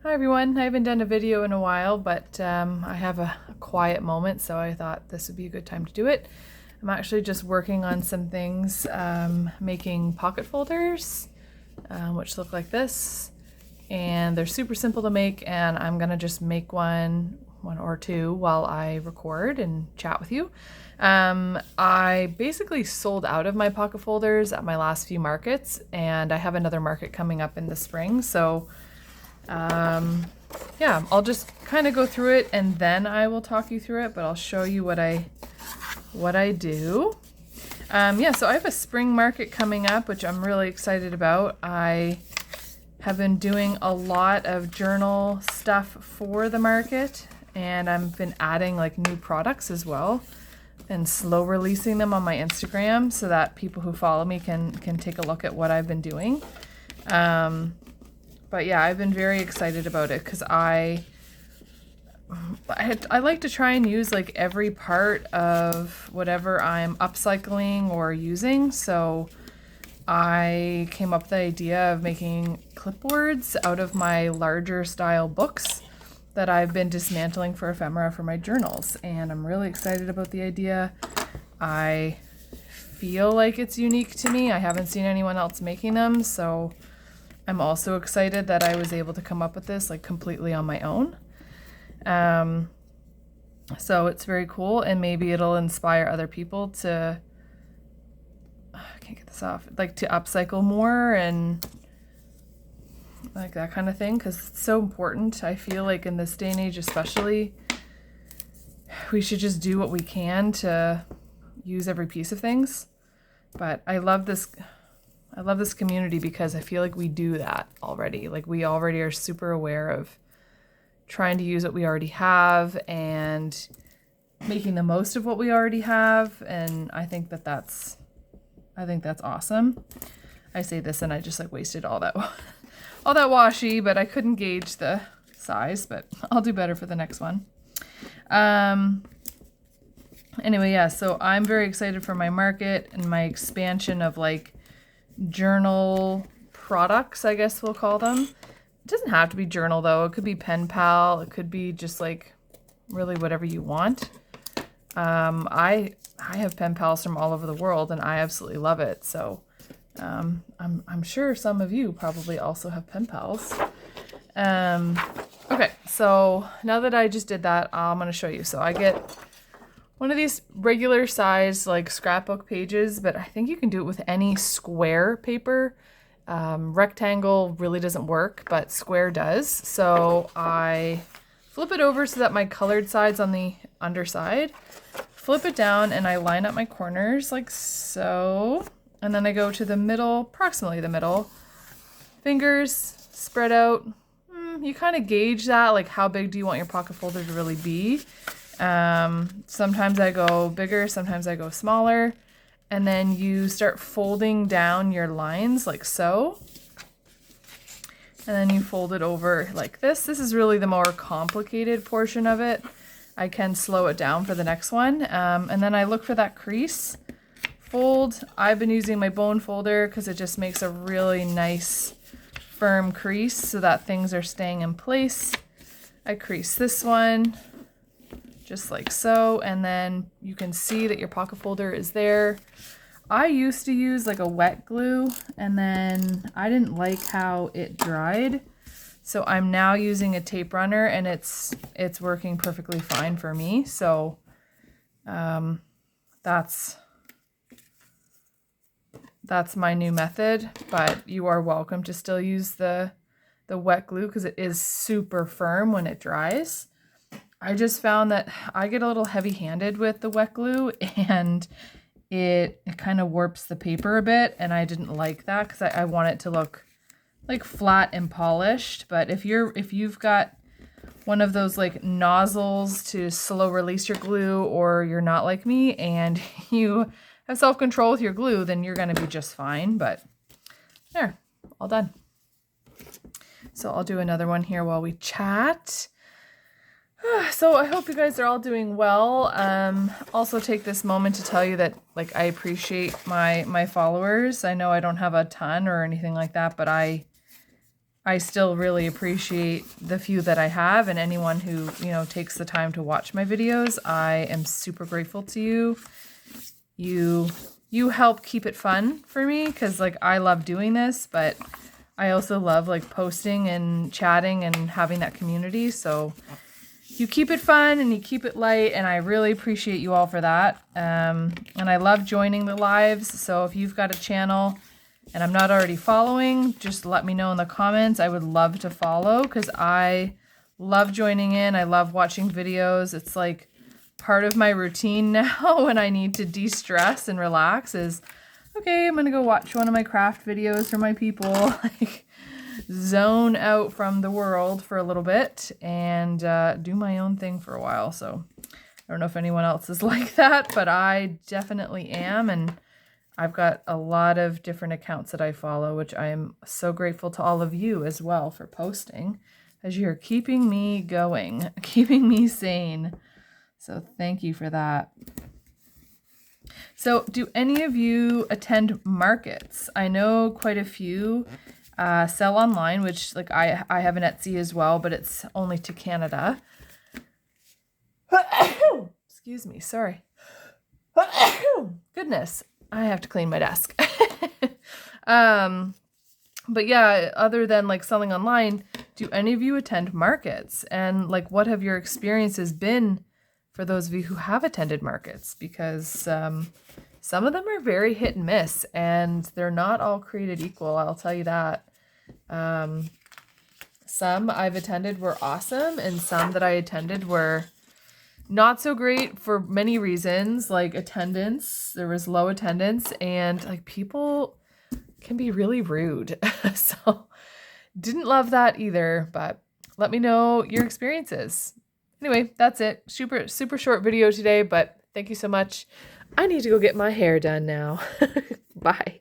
Hi everyone, I haven't done a video in a while, but I have a quiet moment, so I thought this would be a good time to do it. I'm actually just working on some things, making pocket folders, which look like this, and they're super simple to make, and I'm gonna just make one or two while I record and chat with you. I basically sold out of my pocket folders at my last few markets, and I have another market coming up in the spring, so yeah, I'll just kind of go through it and then I will talk you through it, but I'll show you what I do. Yeah, so I have a spring market coming up, which I'm really excited about. I have been doing a lot of journal stuff for the market, and I've been adding like new products as well and slow releasing them on my Instagram so that people who follow me can take a look at what I've been doing. But yeah, I've been very excited about it because I like to try and use like every part of whatever I'm upcycling or using. So I came up with the idea of making clipboards out of my larger style books that I've been dismantling for ephemera for my journals. And I'm really excited about the idea. I feel like it's unique to me. I haven't seen anyone else making them, so I'm also excited that I was able to come up with this like completely on my own. So it's very cool, and maybe it'll inspire other people to, I can't get this off, like to upcycle more and like that kind of thing, because it's so important. I feel like in this day and age especially, we should just do what we can to use every piece of things. But I love this community because I feel like we do that already. Like we already are super aware of trying to use what we already have and making the most of what we already have. And I think that's awesome. I say this and I just like wasted all that washi, but I couldn't gauge the size, but I'll do better for the next one. Anyway, yeah, so I'm very excited for my market and my expansion of like journal products, I guess we'll call them. It doesn't have to be journal though. It could be pen pal. It could be just like really whatever you want. I have pen pals from all over the world and I absolutely love it. So I'm sure some of you probably also have pen pals. Okay, so now that I just did that, I'm going to show you. So I get one of these regular size like scrapbook pages, but I think you can do it with any square paper. Rectangle really doesn't work, but square does. So I flip it over so that my colored side's on the underside. Flip it down and I line up my corners like so. And then I go to the middle, approximately the middle. Fingers spread out. You kind of gauge that, like how big do you want your pocket folder to really be. Sometimes I go bigger, sometimes I go smaller. And then you start folding down your lines like so. And then you fold it over like this. This is really the more complicated portion of it. I can slow it down for the next one. And then I look for that crease. Fold. I've been using my bone folder because it just makes a really nice firm crease so that things are staying in place. I crease this one just like so, and then you can see that your pocket folder is there. I used to use like a wet glue, and then I didn't like how it dried, so I'm now using a tape runner, and it's working perfectly fine for me. So that's my new method, but you are welcome to still use the wet glue because it is super firm when it dries. I just found that I get a little heavy-handed with the wet glue, and it kind of warps the paper a bit, and I didn't like that because I want it to look like flat and polished. But if you've got one of those like nozzles to slow release your glue, or you're not like me and you have self-control with your glue, then you're going to be just fine. But there, all done. So I'll do another one here while we chat. So I hope you guys are all doing well. Also take this moment to tell you that like I appreciate my followers. I know I don't have a ton or anything like that, but I I still really appreciate the few that I have, and anyone who, you know, takes the time to watch my videos. I am super grateful to you. You help keep it fun for me, because like I love doing this, but I also love like posting and chatting and having that community. So you keep it fun and you keep it light, and I really appreciate you all for that. And I love joining the lives. So if you've got a channel and I'm not already following, just let me know in the comments. I would love to follow, because I love joining in. I love watching videos. It's like part of my routine now when I need to de-stress and relax is, okay, I'm going to go watch one of my craft videos for my people, like zone out from the world for a little bit and do my own thing for a while. So I don't know if anyone else is like that, but I definitely am. And I've got a lot of different accounts that I follow, which I am so grateful to all of you as well for posting, as you're keeping me going, keeping me sane. So thank you for that. So do any of you attend markets? I know quite a few sell online, which like I have an Etsy as well, but it's only to Canada. Excuse me, sorry. Goodness, I have to clean my desk. But yeah, other than like selling online, do any of you attend markets? And like, what have your experiences been for those of you who have attended markets? Because some of them are very hit and miss, and they're not all created equal, I'll tell you that. Some I've attended were awesome, and some that I attended were not so great for many reasons, like attendance. There was low attendance, and like people can be really rude. So didn't love that either, but let me know your experiences. Anyway, that's it. Super short video today, but thank you so much. I need to go get my hair done now. Bye.